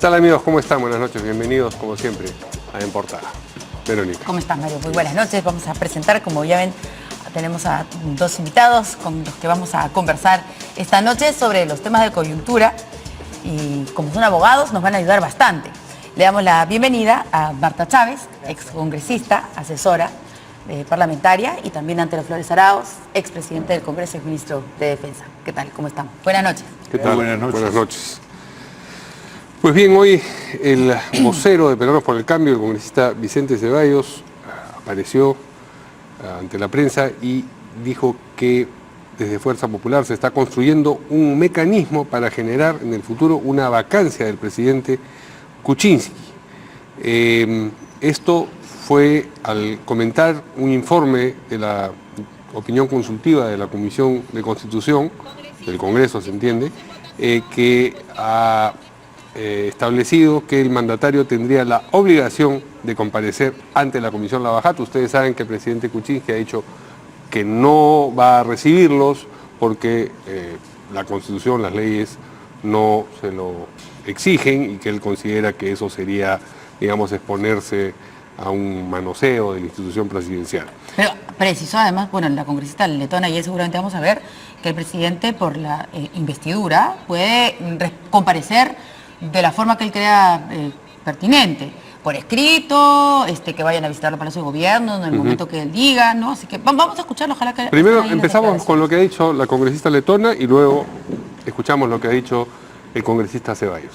tal, amigos? ¿Cómo están? Buenas noches, bienvenidos como siempre a En Portada. Verónica. ¿Cómo estás, Mario? Muy buenas noches. Vamos a presentar, como ya ven, tenemos a dos invitados con los que vamos a conversar esta noche sobre los temas de coyuntura y como son abogados nos van a ayudar bastante. Le damos la bienvenida a Marta Chávez, excongresista, asesora parlamentaria, y también Antero Flores Arauz, expresidente del Congreso y ministro de Defensa. ¿Qué tal? ¿Cómo están? Buenas noches. ¿Qué tal? Buenas noches. Buenas noches. Pues bien, hoy el vocero de Peruanos por el Cambio, el congresista Vicente Ceballos, apareció ante la prensa y dijo que desde Fuerza Popular se está construyendo un mecanismo para generar en el futuro una vacancia del presidente Kuczynski. Esto fue al comentar un informe de la opinión consultiva de la Comisión de Constitución, del Congreso se entiende, que ha establecido que el mandatario tendría la obligación de comparecer ante la Comisión Lavajato. Ustedes saben que el presidente Kuczynski ha dicho que no va a recibirlos porque la Constitución, las leyes no se lo exigen y que él considera que eso sería, digamos, exponerse a un manoseo de la institución presidencial. Pero precisó además, bueno, la congresista letona, y seguramente vamos a ver que el presidente por la investidura puede comparecer de la forma que él crea pertinente, por escrito, que vayan a visitar el Palacio de Gobierno en el momento que él diga, ¿no? Así que vamos a escucharlo, ojalá que... Primero empezamos con lo que ha dicho la congresista letona y luego escuchamos lo que ha dicho el congresista Ceballos.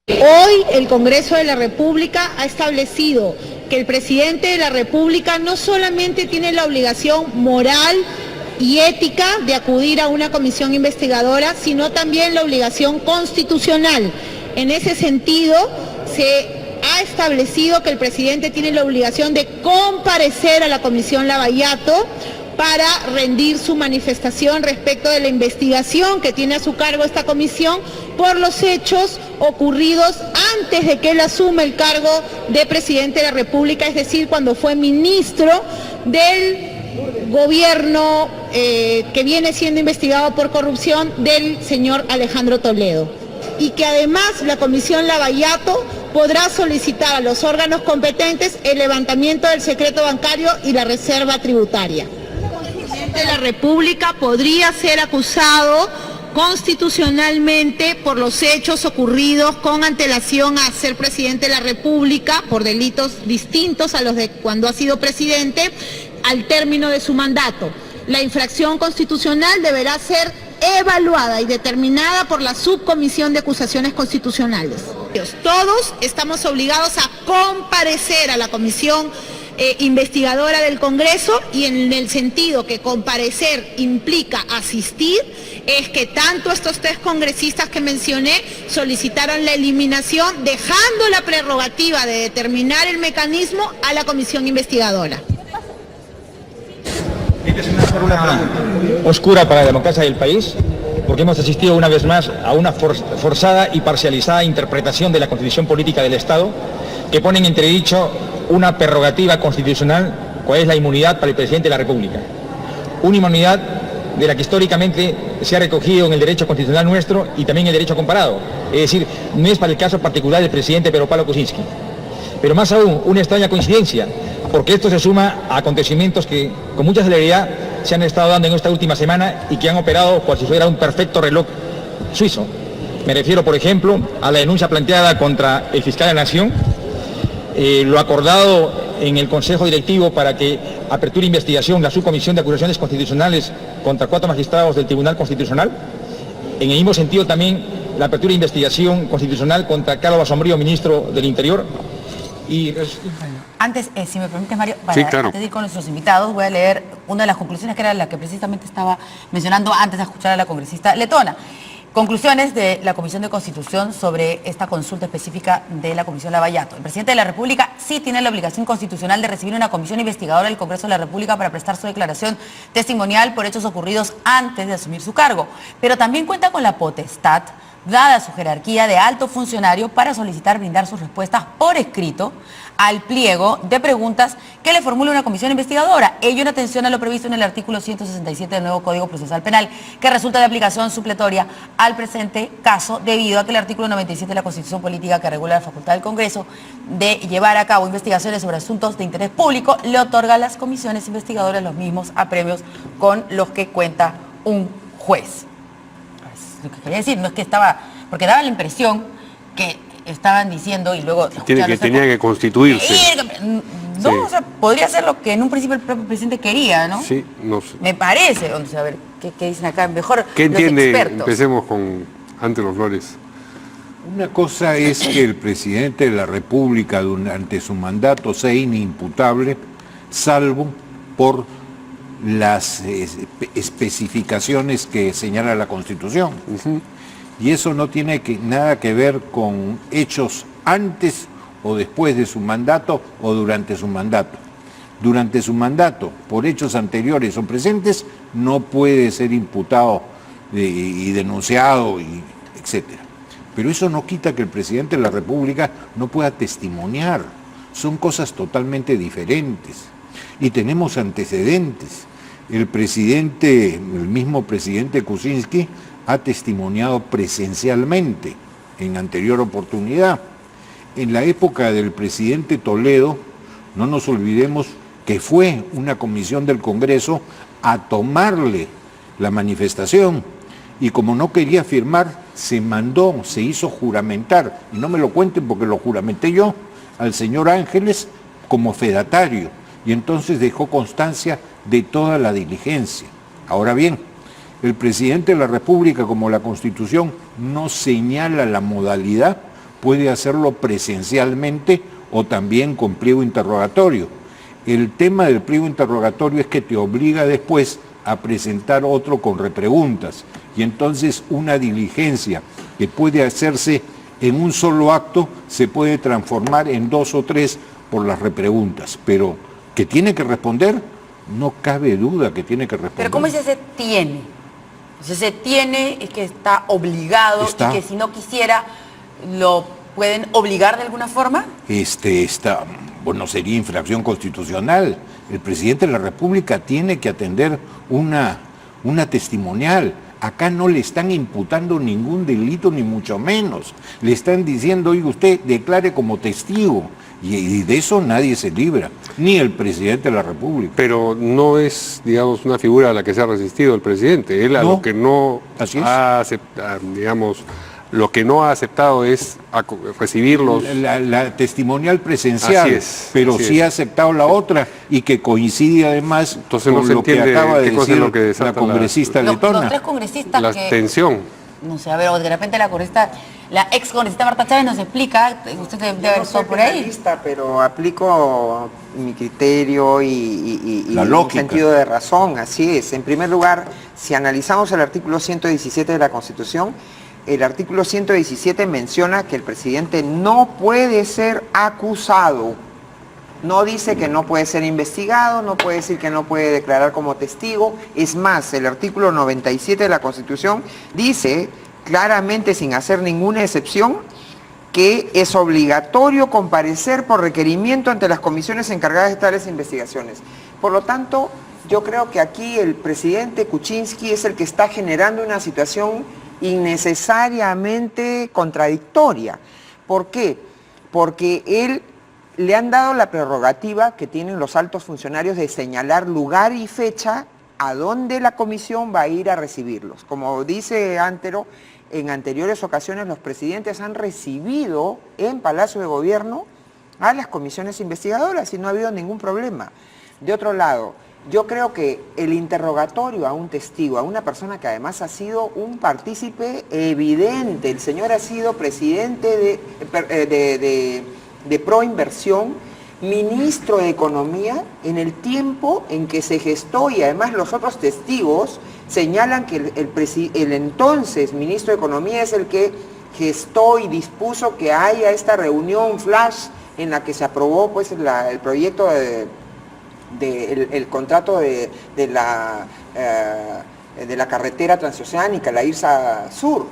Hoy el Congreso de la República ha establecido que el presidente de la República no solamente tiene la obligación moral y ética de acudir a una comisión investigadora, sino también la obligación constitucional. En ese sentido, se ha establecido que el presidente tiene la obligación de comparecer a la Comisión Lavallato para rendir su manifestación respecto de la investigación que tiene a su cargo esta comisión por los hechos ocurridos antes de que él asuma el cargo de presidente de la República, es decir, cuando fue ministro del gobierno que viene siendo investigado por corrupción del señor Alejandro Toledo. Y que además la Comisión Lavallato podrá solicitar a los órganos competentes el levantamiento del secreto bancario y la reserva tributaria. El presidente de la República podría ser acusado constitucionalmente por los hechos ocurridos con antelación a ser presidente de la República por delitos distintos a los de cuando ha sido presidente al término de su mandato. La infracción constitucional deberá ser evaluada y determinada por la Subcomisión de Acusaciones Constitucionales. Todos estamos obligados a comparecer a la Comisión investigadora del Congreso, y en el sentido que comparecer implica asistir, es que tanto estos tres congresistas que mencioné solicitaron la eliminación, dejando la prerrogativa de determinar el mecanismo a la comisión investigadora. Esta es una jornada oscura para la democracia del país, porque hemos asistido una vez más a una forzada y parcializada interpretación de la Constitución Política del Estado, que pone en entredicho una prerrogativa constitucional, cuál es la inmunidad para el presidente de la República. Una inmunidad de la que históricamente se ha recogido en el derecho constitucional nuestro y también el derecho comparado. Es decir, no es para el caso particular del presidente Pedro Pablo Kuczynski. Pero más aún, una extraña coincidencia, porque esto se suma a acontecimientos que con mucha celeridad se han estado dando en esta última semana y que han operado como si fuera un perfecto reloj suizo. Me refiero, por ejemplo, a la denuncia planteada contra el fiscal de la Nación, lo acordado en el Consejo Directivo para que aperture investigación la Subcomisión de Acusaciones Constitucionales contra 4 magistrados del Tribunal Constitucional. En el mismo sentido también la apertura de investigación constitucional contra Carlos Basombrío, ministro del Interior. Y antes, si me permites, Mario, para antes de ir con nuestros invitados, voy a leer una de las conclusiones que era la que precisamente estaba mencionando antes de escuchar a la congresista letona. Conclusiones de la Comisión de Constitución sobre esta consulta específica de la Comisión Lavallato. El presidente de la República sí tiene la obligación constitucional de recibir una comisión investigadora del Congreso de la República para prestar su declaración testimonial por hechos ocurridos antes de asumir su cargo, pero también cuenta con la potestad dada su jerarquía de alto funcionario, para solicitar brindar sus respuestas por escrito al pliego de preguntas que le formule una comisión investigadora, ello en atención a lo previsto en el artículo 167 del nuevo Código Procesal Penal, que resulta de aplicación supletoria al presente caso, debido a que el artículo 97 de la Constitución Política, que regula la facultad del Congreso de llevar a cabo investigaciones sobre asuntos de interés público, le otorga a las comisiones investigadoras los mismos apremios con los que cuenta un juez. Es lo que quería decir, no es que estaba, porque daba la impresión que estaban diciendo y luego... Tenía que constituirse. No, Sí. o sea, podría ser lo que en un principio el propio presidente quería, ¿no? Sí, no sé. Me parece, o sea, a ver, ¿qué dicen acá? Mejor ¿Qué los entiende? expertos. Empecemos con Ángelo Flores. Una cosa es que el presidente de la República durante su mandato sea inimputable, salvo por las especificaciones que señala la Constitución. Y eso no tiene nada que ver con hechos antes o después de su mandato o durante su mandato. Durante su mandato, por hechos anteriores o presentes, no puede ser imputado y denunciado, etcétera. Pero eso no quita que el presidente de la República no pueda testimoniar. Son cosas totalmente diferentes. Y tenemos antecedentes. El mismo presidente Kuczynski ha testimoniado presencialmente en anterior oportunidad. En la época del presidente Toledo, no nos olvidemos que fue una comisión del Congreso a tomarle la manifestación, y como no quería firmar, se hizo juramentar, y no me lo cuenten porque lo juramenté yo, al señor Ángeles como fedatario, y entonces dejó constancia de toda la diligencia. Ahora bien, el presidente de la República, como la Constitución no señala la modalidad, puede hacerlo presencialmente o también con pliego interrogatorio. El tema del pliego interrogatorio es que te obliga después a presentar otro con repreguntas, y entonces una diligencia que puede hacerse en un solo acto se puede transformar en 2 o 3 por las repreguntas, pero que tiene que responder, no cabe duda que tiene que responder. Pero ¿cómo es ese tiene? O sea, ese tiene es que está obligado y que si no quisiera, ¿lo pueden obligar de alguna forma? Bueno, sería infracción constitucional. El presidente de la República tiene que atender una testimonial. Acá no le están imputando ningún delito, ni mucho menos. Le están diciendo, oiga, usted declare como testigo. Y de eso nadie se libra, ni el presidente de la República. Pero no es, digamos, una figura a la que se ha resistido el presidente. Él a lo que no ha aceptado, digamos, lo que no ha aceptado es recibir la testimonial presencial. Así es, pero así sí es. ha aceptado la otra, y que coincide además Entonces con no se lo que entiende acaba de qué cosa es decir lo que desata la congresista Los letona. 3 congresistas la que... tensión. No sé, a ver, o de repente la ex congresista Marta Chávez nos explica, usted debe haber estado por ahí. Pero aplico mi criterio y La mi lógica. sentido de razón, así es. En primer lugar, si analizamos el artículo 117 de la Constitución, el artículo 117 menciona que el presidente no puede ser acusado. No dice que no puede ser investigado, no puede decir que no puede declarar como testigo. Es más, el artículo 97 de la Constitución dice claramente, sin hacer ninguna excepción, que es obligatorio comparecer por requerimiento ante las comisiones encargadas de tales investigaciones. Por lo tanto, yo creo que aquí el presidente Kuczynski es el que está generando una situación innecesariamente contradictoria. ¿Por qué? Porque él le han dado la prerrogativa que tienen los altos funcionarios de señalar lugar y fecha a dónde la comisión va a ir a recibirlos. Como dice Antero, en anteriores ocasiones los presidentes han recibido en Palacio de Gobierno a las comisiones investigadoras y no ha habido ningún problema. De otro lado, yo creo que el interrogatorio a un testigo, a una persona que además ha sido un partícipe evidente, el señor ha sido presidente de Proinversión, ministro de Economía, en el tiempo en que se gestó, y además los otros testigos señalan que el entonces ministro de Economía es el que gestó y dispuso que haya esta reunión flash en la que se aprobó pues el proyecto el contrato de la carretera transoceánica, la IRSA Sur.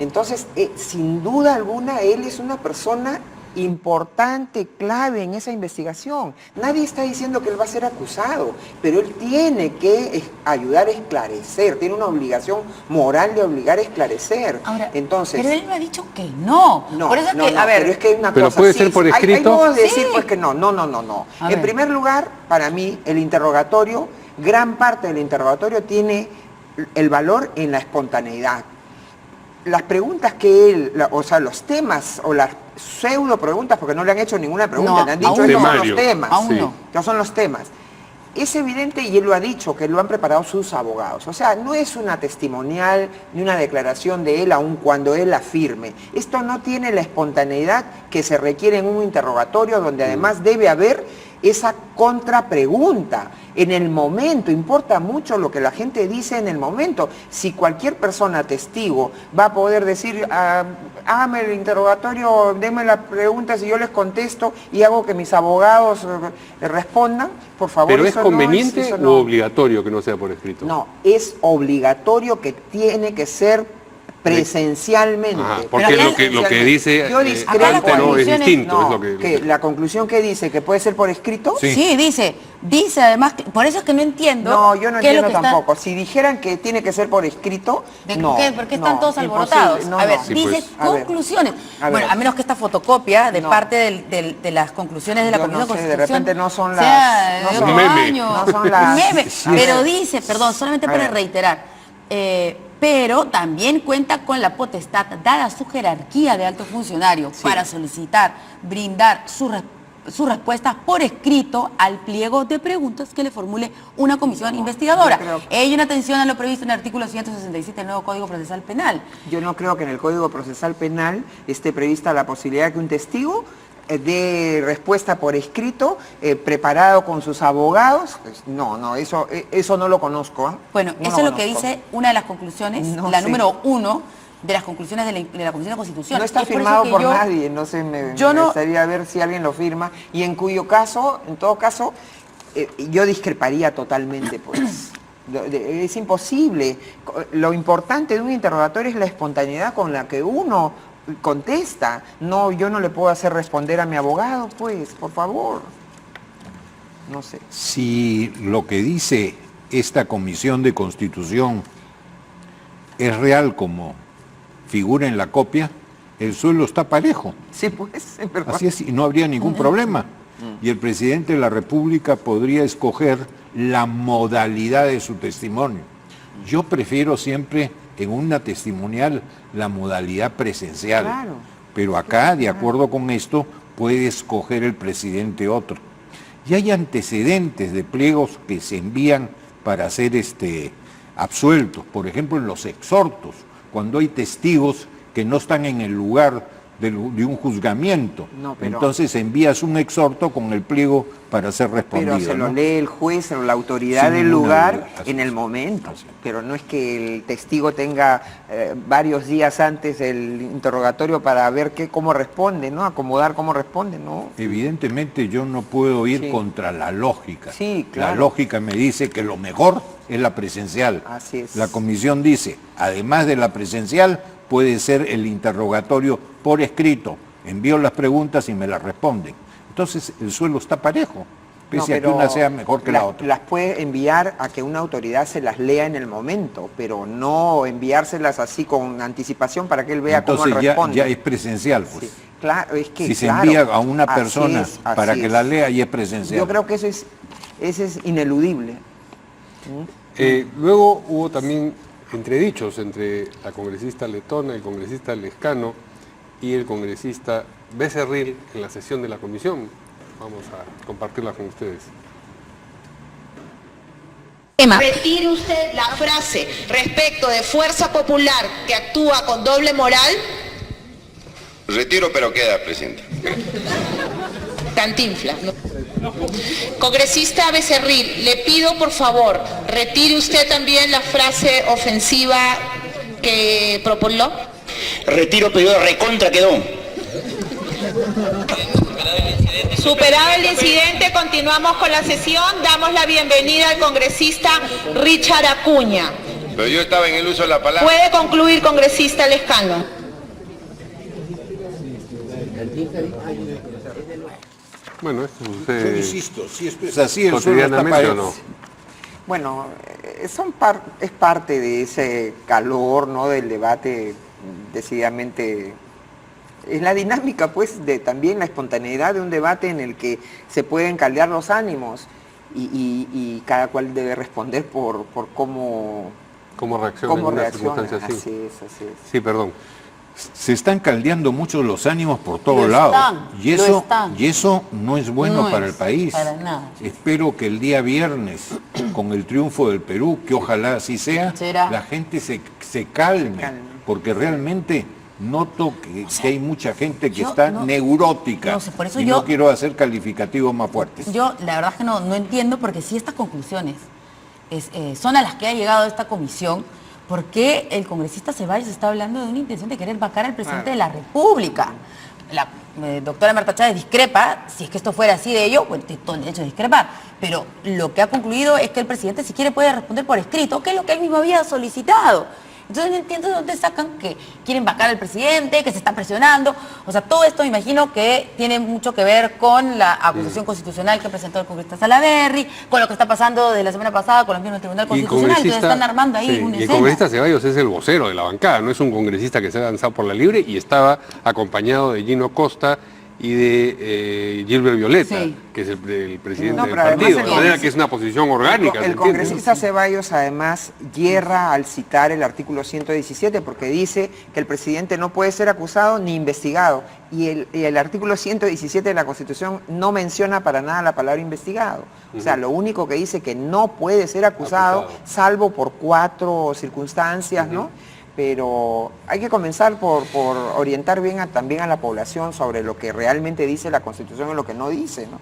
Entonces, sin duda alguna, él es una persona importante, clave en esa investigación. Nadie está diciendo que él va a ser acusado, pero él tiene que ayudar a esclarecer, tiene una obligación moral de obligar a esclarecer. Ahora, entonces, pero él me ha dicho que no. Por eso no, que, a ver, pero es que hay una pero cosa, puede ser por escrito. Hay modos de decir Sí. pues que no. A En ver. primer lugar, para mí, el interrogatorio, gran parte del interrogatorio tiene el valor en la espontaneidad. Las preguntas que él, o sea, los temas o las pseudo preguntas, porque no le han hecho ninguna pregunta, No, le han dicho aún estos no. son los temas. Aún Sí. no. Estos son los temas. Es evidente, y él lo ha dicho, que lo han preparado sus abogados. O sea, no es una testimonial ni una declaración de él, aun cuando él afirme. Esto no tiene la espontaneidad que se requiere en un interrogatorio, donde además debe haber esa contrapregunta. En el momento, importa mucho lo que la gente dice en el momento. Si cualquier persona testigo va a poder decir, hágame el interrogatorio, denme las preguntas y yo les contesto y hago que mis abogados respondan, por favor. ¿Pero es eso conveniente eso o no. obligatorio que no sea por escrito? No, es obligatorio que tiene que ser presencialmente. Ajá, porque Pero lo que dice Yo discrepo acá no es conclusiones- distinto. No, es lo que la conclusión que dice que puede ser por escrito. Sí, dice además, por eso es que no entiendo. No, yo no qué es lo entiendo que está- tampoco. Si dijeran que tiene que ser por escrito, ¿De no. qué? ¿Por qué están no, todos imposible. alborotados? No, a ver, no. Sí, dice pues. A ver. conclusiones. A Bueno, ver. a menos que esta fotocopia de No. parte de las conclusiones de la Yo Comisión no de sé, de Constitución repente no son sea las- de no otro son- Meme. año, no son las- meme. Sí, Pero sí. dice, perdón, solamente A para ver. reiterar, pero también cuenta con la potestad, dada su jerarquía de alto funcionario, para solicitar, brindar sus respuestas por escrito al pliego de preguntas que le formule una comisión investigadora. yo creo- Ello en atención a lo previsto en el artículo 167 del nuevo Código Procesal Penal. Yo no creo que en el Código Procesal Penal esté prevista la posibilidad de que un testigo dé respuesta por escrito, preparado con sus abogados. Pues, no, eso no lo conozco. ¿Eh? Bueno, No eso lo es lo que conozco. dice una de las conclusiones, No la sé. número 1 de las conclusiones de la Comisión de Constitución. No está Es por eso firmado que por yo- nadie, no sé, me yo no- gustaría ver si alguien lo firma, y en cuyo caso, en todo caso, yo discreparía totalmente, pues. Es imposible. Lo importante de un interrogatorio es la espontaneidad con la que uno contesta. No, yo no le puedo hacer responder a mi abogado, pues, por favor. No sé. Si lo que dice esta Comisión de Constitución es real como figura en la copia, el suelo está parejo. Sí, pues, es verdad. Así es, y no habría ningún problema. Y el presidente de la República podría escoger la modalidad de su testimonio. Yo prefiero siempre en una testimonial la modalidad presencial. Claro. Pero acá, de acuerdo con esto, puede escoger el presidente otro. Y hay antecedentes de pliegos que se envían para ser absueltos. Por ejemplo, en los exhortos, cuando hay testigos que no están en el lugar de un juzgamiento. No, pero- Entonces envías un exhorto con el pliego para ser respondido. Pero se lo ¿no? lee el juez o la autoridad Sin del ninguna lugar duda. Así en el es. momento. Así es. Pero no es que el testigo tenga varios días antes del interrogatorio para ver cómo responde, ¿no? Acomodar cómo responde, ¿no? Evidentemente yo no puedo ir Sí. contra la lógica. Sí, La claro. lógica me dice que lo mejor es la presencial. Así es. La comisión dice, además de la presencial, puede ser el interrogatorio por escrito. Envío las preguntas y me las responden. Entonces el suelo está parejo, pese No, a que pero una sea mejor que la otra. Las puede enviar a que una autoridad se las lea en el momento, pero no enviárselas así con anticipación para que él vea Entonces cómo ya responde. es presencial, pues. Sí, claro, es que Si se claro, envía a una así persona es, así para que es. la lea, ya es presencial. Yo creo que eso es ineludible. Luego hubo también entredichos entre la congresista letona, el congresista Lescano y el congresista Becerril en la sesión de la comisión. Vamos a compartirla con ustedes. Retire usted la frase respecto de fuerza popular que actúa con doble moral. Retiro, pero queda, presidente. Cantinflas, ¿no? Congresista Becerril, le pido por favor, retire usted también la frase ofensiva que proponió. Retiro, pero recontra quedó. Superado el incidente, continuamos con la sesión. Damos la bienvenida al congresista Richard Acuña. Pero yo estaba en el uso de la palabra. Puede concluir, congresista Lescano. Bueno, esto Yo sucede insisto, si esto es así, el suelo está cotidianamente o parejo. no. Bueno, es parte de ese calor, ¿no? Del debate, decididamente. Es la dinámica, pues, de también la espontaneidad de un debate en el que se pueden caldear los ánimos y cada cual debe responder por cómo ¿Cómo reacciona en una circunstancia así? Así es. Sí, perdón. Se están caldeando mucho los ánimos por todos Lo lados. están, Y lo eso, están. y eso no es bueno No para es, el país. para nada. Espero que el día viernes, con el triunfo del Perú, que ojalá así sea, Será. la gente se calme, porque realmente noto que hay mucha gente que yo está no- neurótica. no sé, por eso y yo- no quiero hacer calificativos más fuertes. Yo la verdad es que no entiendo, porque si estas conclusiones son a las que ha llegado esta comisión, ¿por qué el congresista Ceballos está hablando de una intención de querer vacar al presidente de la República? La doctora Marta Chávez discrepa, si es que esto fuera así de ello, pues tiene todo el derecho a discrepar, pero lo que ha concluido es que el presidente, si quiere, puede responder por escrito, que es lo que él mismo había solicitado. Entonces no entiendo de dónde sacan que quieren vacar al presidente, que se está presionando. O sea, todo esto me imagino que tiene mucho que ver con la acusación constitucional que presentó el congresista Salaverry, con lo que está pasando desde la semana pasada con los miembros del Tribunal Y el Constitucional. Entonces están armando ahí sí, una y el escena. congresista Ceballos es el vocero de la bancada, no es un congresista que se ha lanzado por la libre y estaba acompañado de Gino Costa y de Gilbert Violeta, Sí. que es el presidente No, del pero además partido, el de manera congres- que es una posición orgánica. ¿se El entiende? congresista Ceballos además hierra al citar el artículo 117 porque dice que el presidente no puede ser acusado ni investigado y el artículo 117 de la Constitución no menciona para nada la palabra investigado. O sea, lo único que dice que no puede ser acusado, salvo por 4 circunstancias, ¿no? Pero hay que comenzar por orientar bien también a la población sobre lo que realmente dice la Constitución y lo que no dice, ¿no?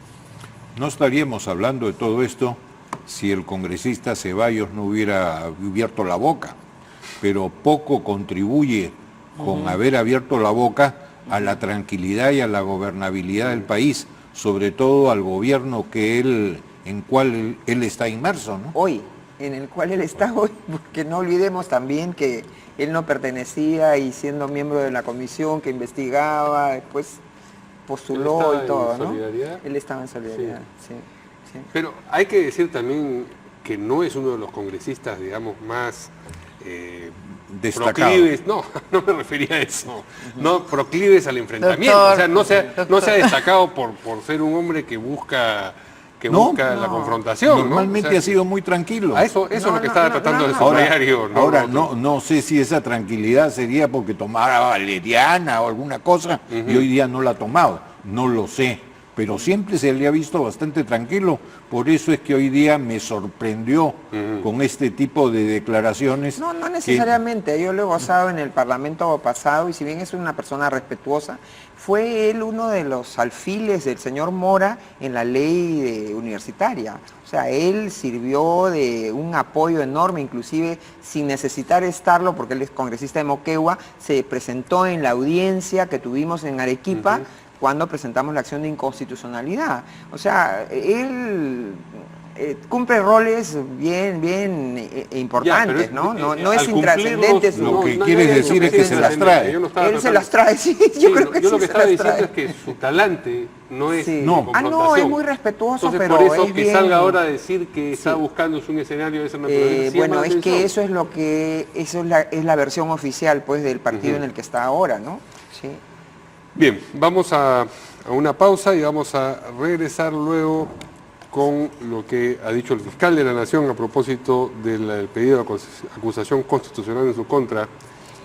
No estaríamos hablando de todo esto si el congresista Ceballos no hubiera abierto la boca, pero poco contribuye con haber abierto la boca a la tranquilidad y a la gobernabilidad del país, sobre todo al gobierno en cual él está inmerso, ¿no? Hoy, en el cual él está hoy, porque no olvidemos también que él no pertenecía y siendo miembro de la comisión que investigaba, después postuló ¿Él estaba y todo, en ¿no? Solidaridad? Él estaba en Solidaridad, sí. Pero hay que decir también que no es uno de los congresistas, digamos, más Destacado. proclives, no me refería a eso, no proclives al enfrentamiento, Doctor, o sea, no doctor. se ha destacado por ser un hombre que busca No, la confrontación, ¿no? Normalmente O sea, ha sido muy tranquilo. a eso es lo que estaba tratando de subrayar yo. Ahora no sé si esa tranquilidad sería porque tomara valeriana o alguna cosa y hoy día no la ha tomado, no lo sé, pero siempre se le ha visto bastante tranquilo, por eso es que hoy día me sorprendió con este tipo de declaraciones. No necesariamente, yo lo he gozado en el Parlamento pasado y si bien es una persona respetuosa, fue él uno de los alfiles del señor Mora en la ley universitaria. O sea, él sirvió de un apoyo enorme, inclusive sin necesitar estarlo, porque él es congresista de Moquegua, se presentó en la audiencia que tuvimos en Arequipa, cuando presentamos la acción de inconstitucionalidad. O sea, él cumple roles bien importantes, ¿no? No es intrascendente. Lo que quieres decir es que se las trae. Él se las trae, sí, yo creo que yo sí lo que se estaba las diciendo trae. es que su talante no es Sí. de No. confrontación. Es muy respetuoso, Entonces, pero por eso es que bien... salga ahora a decir que está buscando un escenario de esa naturaleza. sí bueno, llama la es que atención. eso es lo que... Eso es la versión oficial, pues, del partido en el que está ahora, ¿no? Sí. Bien, vamos a una pausa y vamos a regresar luego con lo que ha dicho el fiscal de la Nación a propósito del pedido de acusación constitucional en su contra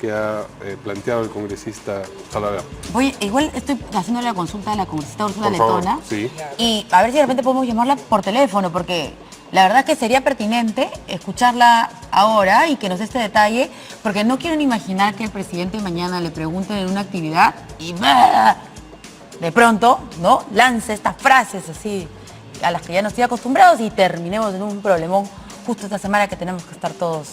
que ha planteado el congresista Salaverry. Oye, igual estoy haciendo la consulta a la congresista Úrsula Por favor, Letona sí. y a ver si de repente podemos llamarla por teléfono, porque la verdad que sería pertinente escucharla ahora y que nos dé este detalle, porque no quiero ni imaginar que el presidente mañana le pregunten en una actividad y ¡bah! De pronto, ¿no? Lance estas frases así a las que ya nos estoy acostumbrados y terminemos en un problemón justo esta semana que tenemos que estar todos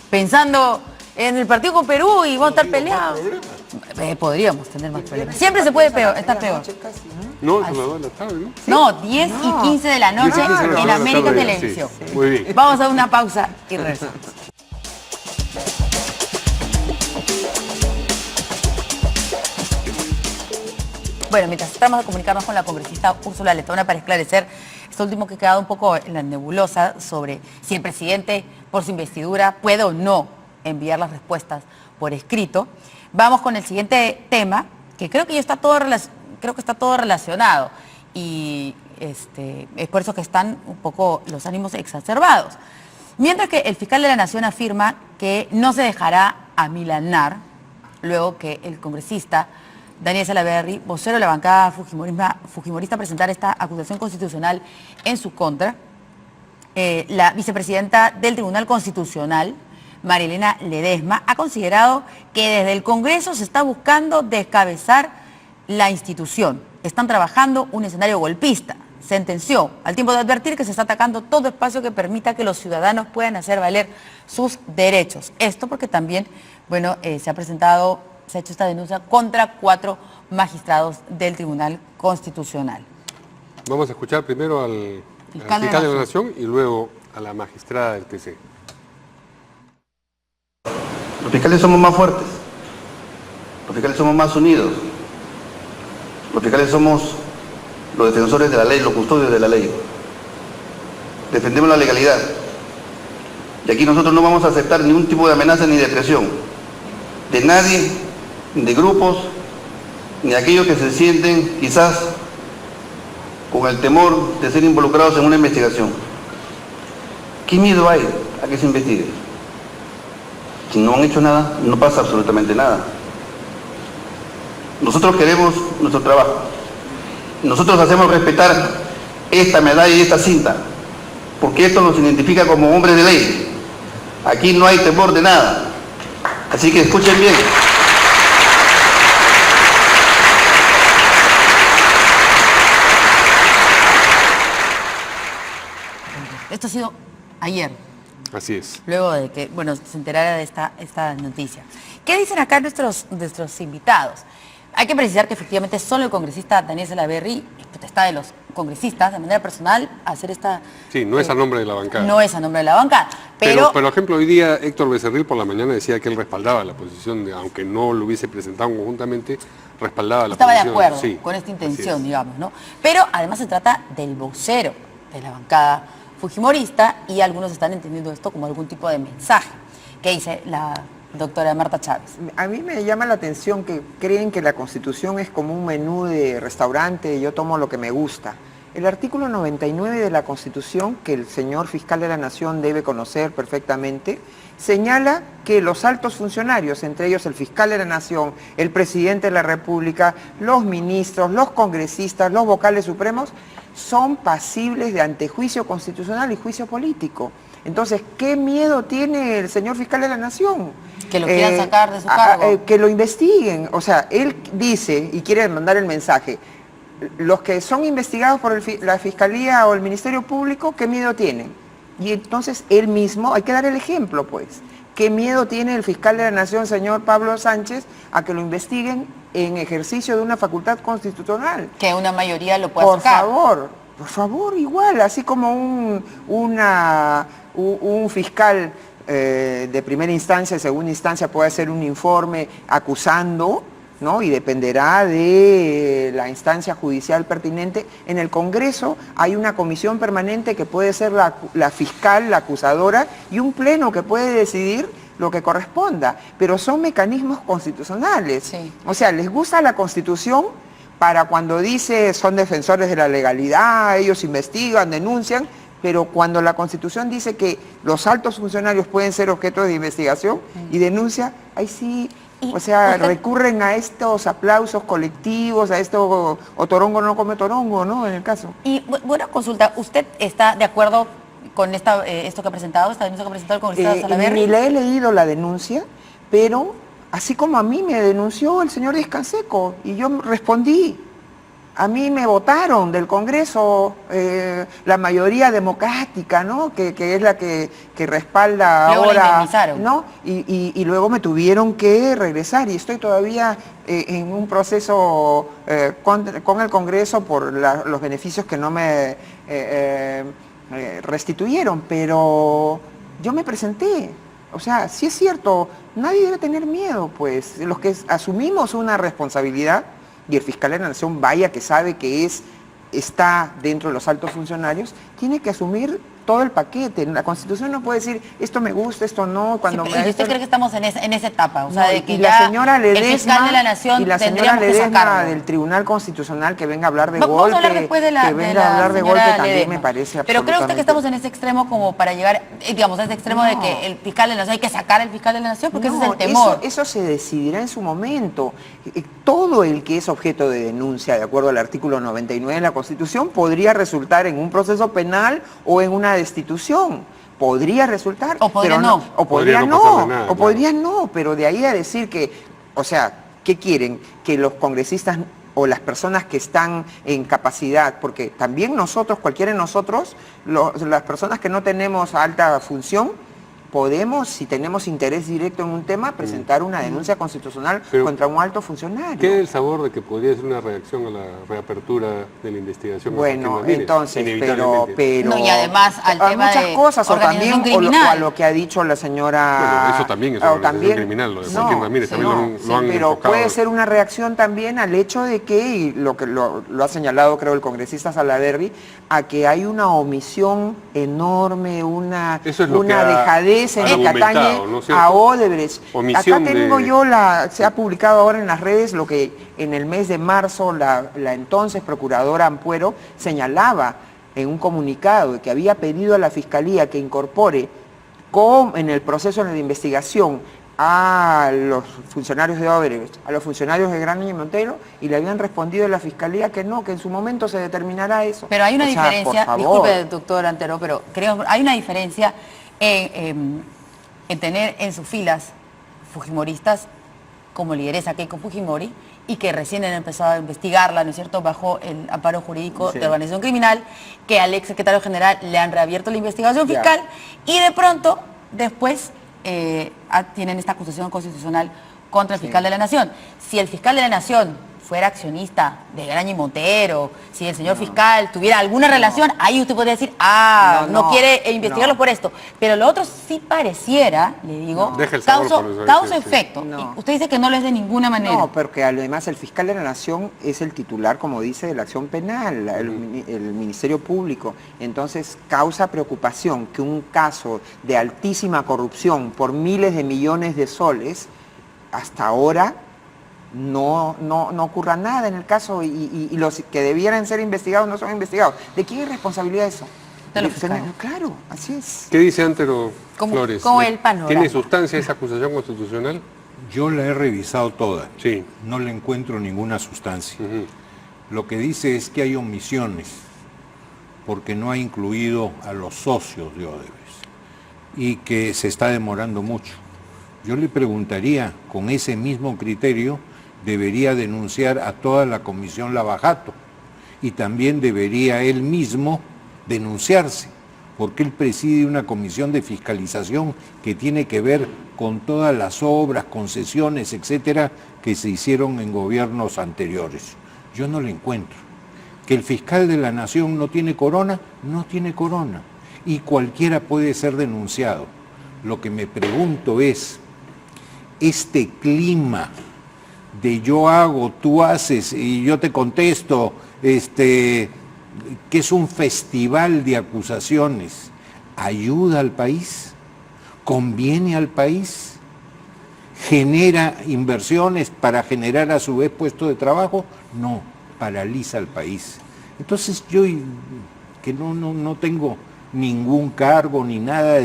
pensando en el partido con Perú y vamos a estar peleados. Podríamos tener más problemas. Siempre se puede estar peor. No, es a las 2 de la tarde, ¿no? No, 10 y 15 de la noche 10 y 15 de la en tarde, América sí. Televisión. Muy bien. Vamos a una pausa y regresamos. Bueno, mientras tratamos de comunicarnos con la congresista Úrsula Letona para esclarecer esto último que ha quedado un poco en la nebulosa sobre si el presidente, por su investidura, puede o no enviar las respuestas por escrito, vamos con el siguiente tema, que creo que ya está todo, está todo relacionado y es por eso que están un poco los ánimos exacerbados. Mientras que el fiscal de la Nación afirma que no se dejará amilanar, luego que el congresista Daniel Salaverry, vocero de la bancada fujimorista, presentara esta acusación constitucional en su contra, la vicepresidenta del Tribunal Constitucional, María Elena Ledesma, ha considerado que desde el Congreso se está buscando descabezar la institución. Están trabajando un escenario golpista. Sentenció, al tiempo de advertir que se está atacando todo espacio que permita que los ciudadanos puedan hacer valer sus derechos. Esto porque también, bueno, se ha hecho esta denuncia contra 4 magistrados del Tribunal Constitucional. Vamos a escuchar primero al fiscal de la Nación y luego a la magistrada del TC. Los fiscales somos más fuertes, los fiscales somos más unidos, los fiscales somos los defensores de la ley, los custodios de la ley. Defendemos la legalidad. Y aquí nosotros no vamos a aceptar ningún tipo de amenaza ni de presión de nadie, de grupos, ni de aquellos que se sienten quizás con el temor de ser involucrados en una investigación. ¿Qué miedo hay a que se investigue? Si no han hecho nada, no pasa absolutamente nada. Nosotros queremos nuestro trabajo. Nosotros hacemos respetar esta medalla y esta cinta, porque esto nos identifica como hombres de ley. Aquí no hay temor de nada. Así que escuchen bien. Esto ha sido ayer. Así es. Luego de que, bueno, se enterara de esta noticia. ¿Qué dicen acá nuestros invitados? Hay que precisar que efectivamente solo el congresista Daniel Salaverry, potestad de los congresistas, de manera personal, hacer esta... Sí, no es a nombre de la bancada. No es a nombre de la bancada, pero... Por ejemplo, hoy día Héctor Becerril por la mañana decía que él respaldaba la posición, aunque no lo hubiese presentado conjuntamente, respaldaba la posición. Estaba de acuerdo sí, con esta intención, digamos, ¿no? Pero además se trata del vocero de la bancada fujimorista y algunos están entendiendo esto como algún tipo de mensaje. ¿Qué dice la doctora Marta Chávez? A mí me llama la atención que creen que la Constitución es como un menú de restaurante y yo tomo lo que me gusta. El artículo 99 de la Constitución, que el señor fiscal de la Nación debe conocer perfectamente, señala que los altos funcionarios, entre ellos el fiscal de la Nación, el presidente de la República, los ministros, los congresistas, los vocales supremos, son pasibles de antejuicio constitucional y juicio político. Entonces, ¿qué miedo tiene el señor fiscal de la Nación? Que lo quieran sacar de su cargo. Que lo investiguen. O sea, él dice y quiere mandar el mensaje, los que son investigados por la Fiscalía o el Ministerio Público, ¿qué miedo tienen? Y entonces él mismo, hay que dar el ejemplo, pues. ¿Qué miedo tiene el fiscal de la Nación, señor Pablo Sánchez, a que lo investiguen en ejercicio de una facultad constitucional? Que una mayoría lo pueda sacar. Por favor, igual, así como un fiscal de primera instancia, de segunda instancia puede hacer un informe acusando, ¿no? Y dependerá de la instancia judicial pertinente. En el Congreso hay una comisión permanente que puede ser la fiscal, la acusadora, y un pleno que puede decidir lo que corresponda, pero son mecanismos constitucionales. Sí. O sea, les gusta la Constitución para cuando dice son defensores de la legalidad, ellos investigan, denuncian, pero cuando la Constitución dice que los altos funcionarios pueden ser objeto de investigación y denuncia, ahí sí... O sea, recurren a estos aplausos colectivos, a esto, o torongo no come torongo, ¿no? En el caso. Y buena consulta, ¿usted está de acuerdo con esto que ha presentado, esta denuncia que ha presentado el congresista Salaverry? Ni le he leído la denuncia, pero así como a mí me denunció el señor Díaz Canseco, y yo respondí. A mí me votaron del Congreso la mayoría democrática, ¿no? Que es la que respalda luego ahora, ¿no? Y luego me tuvieron que regresar y estoy todavía en un proceso con el Congreso por los beneficios que no me restituyeron, pero yo me presenté. O sea, sí es cierto, nadie debe tener miedo, pues. Los que asumimos una responsabilidad y el fiscal de la Nación, vaya que sabe que está dentro de los altos funcionarios, tiene que asumir todo el paquete. La Constitución no puede decir, esto me gusta, esto no, cuando sí, me... ¿Y usted cree que estamos en esa etapa? O sea, No, de que y la ya señora el Ledesma, fiscal de la Nación y la señora tendríamos que Ledesma sacarlo. del Tribunal Constitucional que venga a hablar de Vamos golpe, a hablar después de la, que venga de la a hablar de señora golpe también Ledesma. me parece Pero cree usted que estamos en absolutamente... ese extremo como para llegar, digamos, a ese extremo de que el fiscal de la Nación, hay que sacar al fiscal de la Nación, porque ese es el temor. Eso se decidirá en su momento. Todo el que es objeto de denuncia, de acuerdo al artículo 99 de la Constitución, podría resultar en un proceso penal o en una destitución. Podría resultar, o podría pero no. O podría no, pasarle nada, o claro. podría no, pero de ahí a decir que, o sea, ¿qué quieren? Que los congresistas o las personas que están en capacidad, porque también nosotros, cualquiera de nosotros, las personas que no tenemos alta función, podemos, si tenemos interés directo en un tema, presentar una denuncia constitucional Pero, contra un alto funcionario. ¿qué es el sabor de que podría ser una reacción a la reapertura de la investigación? Bueno, entonces, pero No, y además al hay tema muchas de cosas, o organización también o criminal. a lo que ha dicho la señora... Bueno, eso también es una organización criminal, lo de Joaquín Ramírez, también lo han pero enfocado. puede ser una reacción también al hecho de que, y lo ha señalado creo el congresista Salaverry, a que hay una omisión enorme, una dejadez en lo que atañe a Odebrecht. Omisión Acá tengo se ha publicado ahora en las redes lo que en el mes de marzo la entonces procuradora Ampuero señalaba en un comunicado de que había pedido a la Fiscalía que incorpore en el proceso de investigación a los funcionarios de Odebrecht, a los funcionarios de Graña y Montero, y le habían respondido de la Fiscalía que no, que en su momento se determinará eso. Pero hay una diferencia, disculpe, doctor Antero, pero hay una diferencia en tener en sus filas fujimoristas como lideresa Keiko Fujimori y que recién han empezado a investigarla, ¿no es cierto?, bajo el amparo jurídico de organización criminal, que al ex secretario general le han reabierto la investigación fiscal y de pronto después tienen esta acusación constitucional contra el fiscal de la Nación. Si el fiscal de la Nación fuera accionista de Graña y Montero, si el señor fiscal tuviera alguna relación, ahí usted podría decir, no quiere investigarlo por esto. Pero lo otro sí pareciera, le digo, causa efecto. Y usted dice que no lo es de ninguna manera. No, porque además el fiscal de la Nación es el titular, como dice, de la acción penal, el Ministerio Público. Entonces causa preocupación que un caso de altísima corrupción por miles de millones de soles, hasta ahora no ocurra nada en el caso y los que debieran ser investigados no son investigados. ¿De quién es responsabilidad eso? Claro, así es. ¿Qué dice Antero Flores? ¿Cómo el panorama? ¿Tiene sustancia esa acusación constitucional? Yo la he revisado toda. Sí. No le encuentro ninguna sustancia. Lo que dice es que hay omisiones porque no ha incluido a los socios de Odebrecht y que se está demorando mucho. Yo le preguntaría, con ese mismo criterio, debería denunciar a toda la Comisión Lavajato y también debería él mismo denunciarse, porque él preside una comisión de fiscalización que tiene que ver con todas las obras, concesiones, etcétera, que se hicieron en gobiernos anteriores. Yo no le encuentro. ¿Que el fiscal de la Nación no tiene corona? No tiene corona. Y cualquiera puede ser denunciado. Lo que me pregunto es, este clima de yo hago, tú haces y yo te contesto, que es un festival de acusaciones, ¿ayuda al país? ¿Conviene al país? ¿Genera inversiones para generar a su vez puestos de trabajo? No, paraliza al país. Entonces yo, que no tengo ningún cargo ni nada,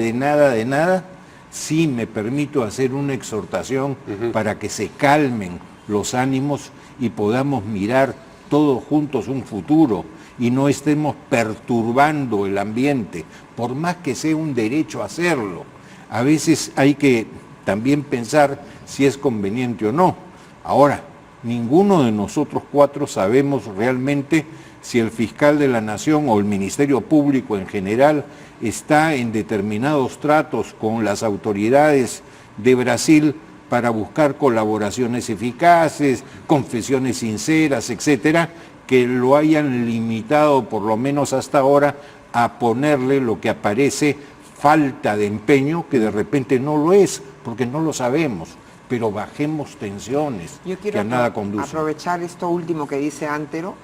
sí me permito hacer una exhortación para que se calmen los ánimos y podamos mirar todos juntos un futuro y no estemos perturbando el ambiente, por más que sea un derecho a hacerlo. A veces hay que también pensar si es conveniente o no. Ahora, ninguno de nosotros cuatro sabemos realmente si el fiscal de la Nación o el Ministerio Público en general está en determinados tratos con las autoridades de Brasil para buscar colaboraciones eficaces, confesiones sinceras, etcétera, que lo hayan limitado por lo menos hasta ahora a ponerle lo que aparece falta de empeño, que de repente no lo es, porque no lo sabemos. pero bajemos tensiones, Yo que quiero a nada conducen. aprovechar esto último que dice Antero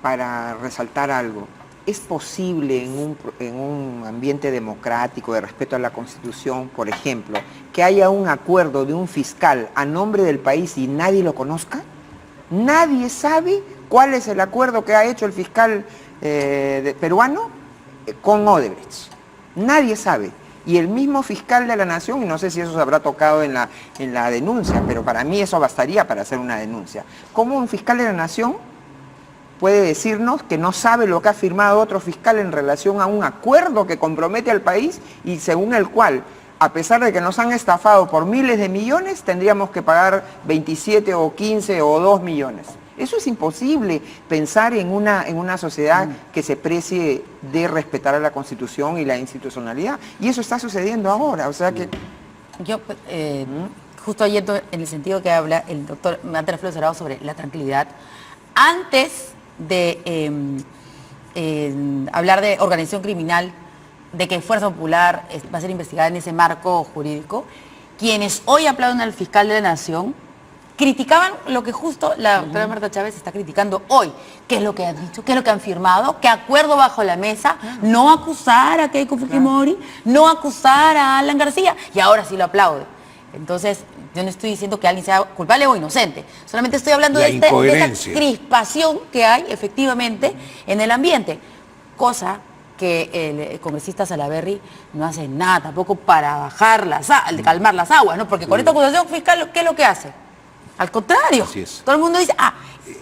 para resaltar algo. ¿Es posible en un ambiente democrático de respeto a la Constitución, por ejemplo, que haya un acuerdo de un fiscal a nombre del país y nadie lo conozca? Nadie sabe cuál es el acuerdo que ha hecho el fiscal peruano con Odebrecht. Nadie sabe. Y el mismo fiscal de la Nación, y no sé si eso se habrá tocado en la denuncia, pero para mí eso bastaría para hacer una denuncia. ¿Cómo un fiscal de la Nación puede decirnos que no sabe lo que ha firmado otro fiscal en relación a un acuerdo que compromete al país y según el cual, a pesar de que nos han estafado por miles de millones, tendríamos que pagar 27 o 15 o 2 millones? Eso es imposible, pensar en una sociedad que se precie de respetar a la Constitución y la institucionalidad. Y eso está sucediendo ahora, o sea que... Yo, justo ayer, en el sentido que habla el doctor Antero Flores Arao sobre la tranquilidad, antes de hablar de organización criminal, de que Fuerza Popular va a ser investigada en ese marco jurídico, quienes hoy aplauden al fiscal de la Nación criticaban lo que justo la doctora Marta Chávez está criticando hoy. ¿Qué es lo que han dicho? ¿Qué es lo que han firmado? ¿Qué acuerdo bajo la mesa? No acusar a Keiko Fujimori, no acusar a Alan García, y ahora sí lo aplaude. Entonces, yo no estoy diciendo que alguien sea culpable o inocente, solamente estoy hablando de esta crispación que hay efectivamente en el ambiente, cosa que el congresista Salaverry no hace nada tampoco para bajar calmar las aguas, ¿no? Porque con esta acusación fiscal, ¿qué es lo que hace? Al contrario, todo el mundo dice,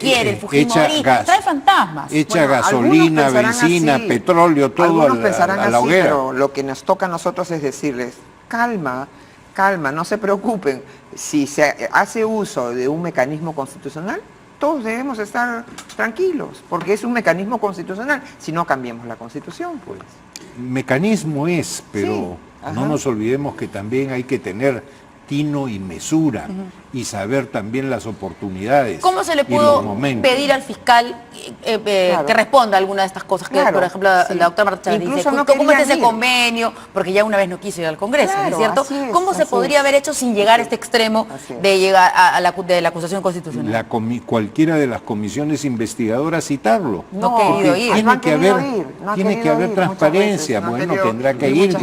quiere el Fujimori, trae fantasmas. Echa gasolina, benzina, así, petróleo, todo a la hoguera. Pero lo que nos toca a nosotros es decirles, calma, no se preocupen. Si se hace uso de un mecanismo constitucional, todos debemos estar tranquilos, porque es un mecanismo constitucional. Si no, cambiemos la Constitución, pues. Mecanismo es, pero sí, no nos olvidemos que también hay que tener tino y mesura y saber también las oportunidades. ¿Cómo se le pudo pedir al fiscal que responda a alguna de estas cosas? Que, por ejemplo, la doctora Marta Chávez dice, ¿cómo es ese convenio? Porque ya una vez no quiso ir al Congreso, ¿no es cierto? ¿Cómo se podría haber hecho sin llegar a este extremo de llegar a la acusación constitucional? Cualquiera de las comisiones investigadoras citarlo. No ha querido ir. Tiene que haber transparencia. Bueno, tendrá que ir.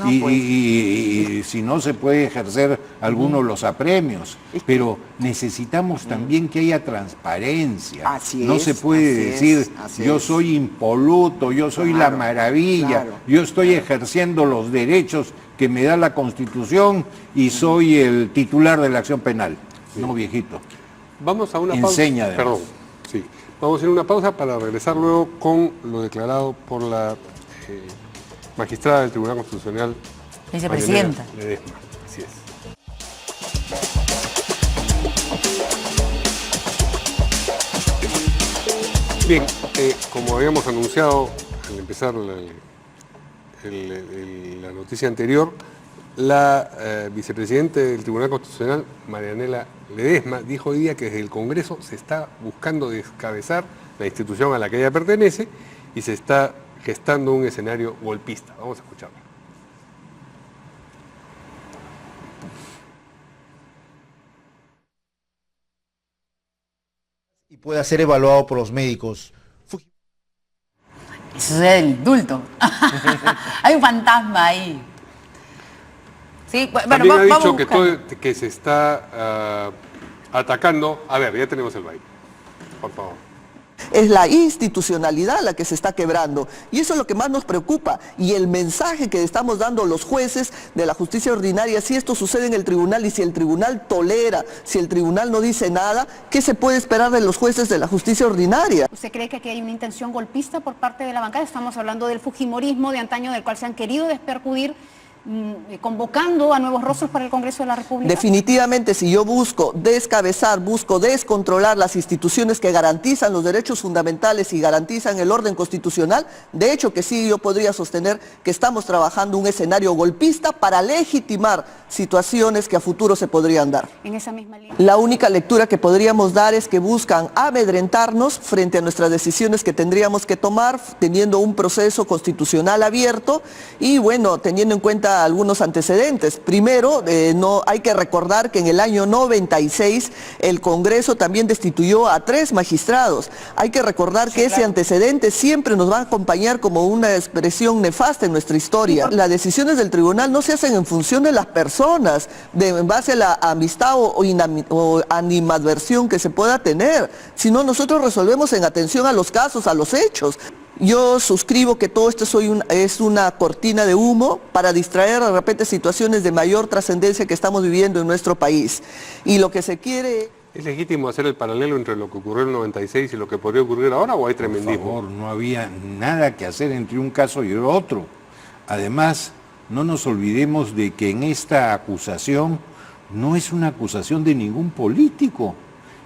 Y si no, se puede ejercer algunos de los apremios. Pero necesitamos también que haya transparencia. No se puede decir, yo soy impoluto, yo soy la maravilla, yo estoy ejerciendo los derechos que me da la Constitución y soy el titular de la acción penal. No, viejito. Vamos a una pausa. Perdón. Sí. Vamos a hacer una pausa para regresar luego con lo declarado por la magistrada del Tribunal Constitucional, vicepresidenta Ledesma. Así es. Bien, como habíamos anunciado al empezar la noticia anterior, la vicepresidenta del Tribunal Constitucional, Marianela Ledesma, dijo hoy día que desde el Congreso se está buscando descabezar la institución a la que ella pertenece y se está gestando un escenario golpista. Vamos a escucharlo. Y pueda ser evaluado por los médicos. Eso es el indulto. Hay un fantasma ahí. Sí, bueno, también ha dicho que se está atacando. A ver, ya tenemos el baile. Por favor. Es la institucionalidad la que se está quebrando y eso es lo que más nos preocupa y el mensaje que estamos dando los jueces de la justicia ordinaria, si esto sucede en el tribunal y si el tribunal tolera, si el tribunal no dice nada, ¿qué se puede esperar de los jueces de la justicia ordinaria? ¿Usted cree que aquí hay una intención golpista por parte de la bancada? Estamos hablando del fujimorismo de antaño del cual se han querido despercudir, convocando a nuevos rostros para el Congreso de la República. Definitivamente, si yo busco descabezar, busco descontrolar las instituciones que garantizan los derechos fundamentales y garantizan el orden constitucional, de hecho que sí, yo podría sostener que estamos trabajando un escenario golpista para legitimar situaciones que a futuro se podrían dar. En esa misma línea. La única lectura que podríamos dar es que buscan amedrentarnos frente a nuestras decisiones que tendríamos que tomar, teniendo un proceso constitucional abierto y bueno, teniendo en cuenta da algunos antecedentes. Primero, no hay que recordar que en el año 96 el Congreso también destituyó a 3 magistrados. Hay que recordar que ese antecedente siempre nos va a acompañar como una expresión nefasta en nuestra historia. Las decisiones del tribunal no se hacen en función de las personas, en base a la amistad o animadversión que se pueda tener, sino nosotros resolvemos en atención a los casos, a los hechos. Yo suscribo que todo esto es una cortina de humo para distraer de repente situaciones de mayor trascendencia que estamos viviendo en nuestro país. Y lo que se quiere... ¿Es legítimo hacer el paralelo entre lo que ocurrió en el 96 y lo que podría ocurrir ahora o hay tremendismo? Por favor, no había nada que hacer entre un caso y el otro. Además, no nos olvidemos de que en esta acusación no es una acusación de ningún político,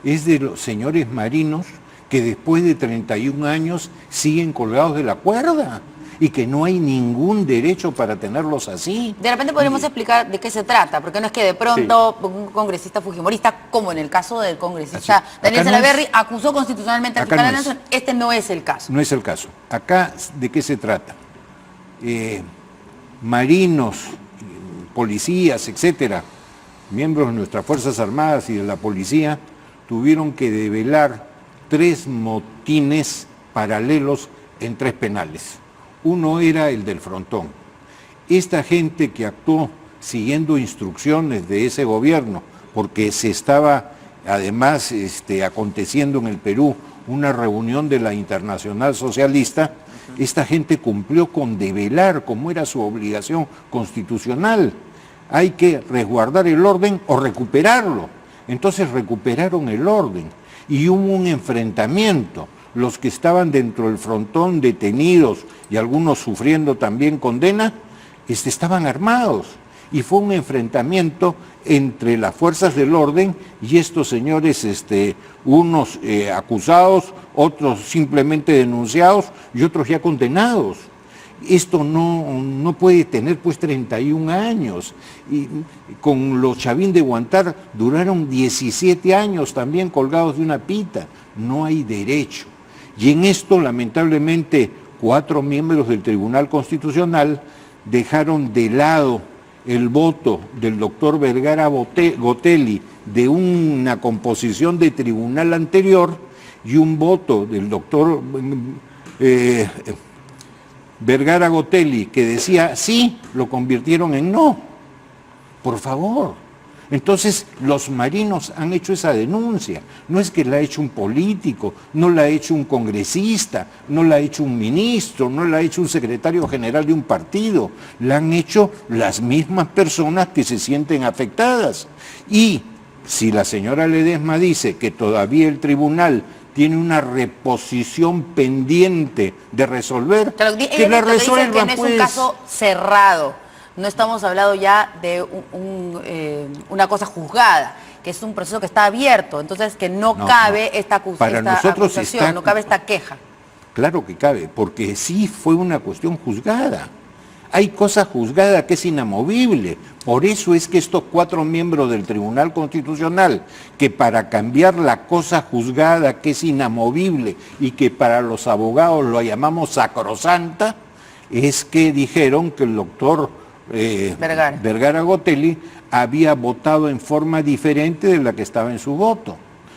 es de los señores marinos que después de 31 años siguen colgados de la cuerda y que no hay ningún derecho para tenerlos así. De repente podríamos explicar de qué se trata, porque no es que de pronto un congresista fujimorista, como en el caso del congresista Daniel Salaverry, acusó constitucionalmente al fiscal de la Nación. Este no es el caso. No es el caso. Acá, ¿de qué se trata? Marinos, policías, etcétera, miembros de nuestras Fuerzas Armadas y de la policía, tuvieron que develar 3 motines paralelos en 3 penales. Uno era el del Frontón. Esta gente que actuó siguiendo instrucciones de ese gobierno, porque se estaba además aconteciendo en el Perú una reunión de la Internacional Socialista, esta gente cumplió con develar, como era su obligación constitucional. Hay que resguardar el orden o recuperarlo. Entonces recuperaron el orden y hubo un enfrentamiento. Los que estaban dentro del Frontón detenidos y algunos sufriendo también condena, estaban armados. Y fue un enfrentamiento entre las fuerzas del orden y estos señores, unos acusados, otros simplemente denunciados y otros ya condenados. Esto no puede tener pues 31 años. Y con los Chavín de Huántar duraron 17 años también colgados de una pita. No hay derecho. Y en esto, lamentablemente, 4 miembros del Tribunal Constitucional dejaron de lado el voto del doctor Vergara Gotelli de una composición de tribunal anterior y un voto del doctor Vergara Gotelli que decía sí, lo convirtieron en no. Por favor. Entonces, los marinos han hecho esa denuncia. No es que la ha hecho un político, no la ha hecho un congresista, no la ha hecho un ministro, no la ha hecho un secretario general de un partido. La han hecho las mismas personas que se sienten afectadas. Y si la señora Ledesma dice que todavía el tribunal tiene una reposición pendiente de resolver, que la resuelva, que no es un caso cerrado. No estamos hablando ya de una cosa juzgada, que es un proceso que está abierto, entonces que no cabe esta acusación, no cabe esta queja. Claro que cabe, porque sí fue una cuestión juzgada. Hay cosa juzgada que es inamovible. Por eso es que estos 4 miembros del Tribunal Constitucional, que para cambiar la cosa juzgada que es inamovible y que para los abogados lo llamamos sacrosanta, es que dijeron que el doctor Vergara Gotelli había votado en forma diferente de la que estaba en su voto.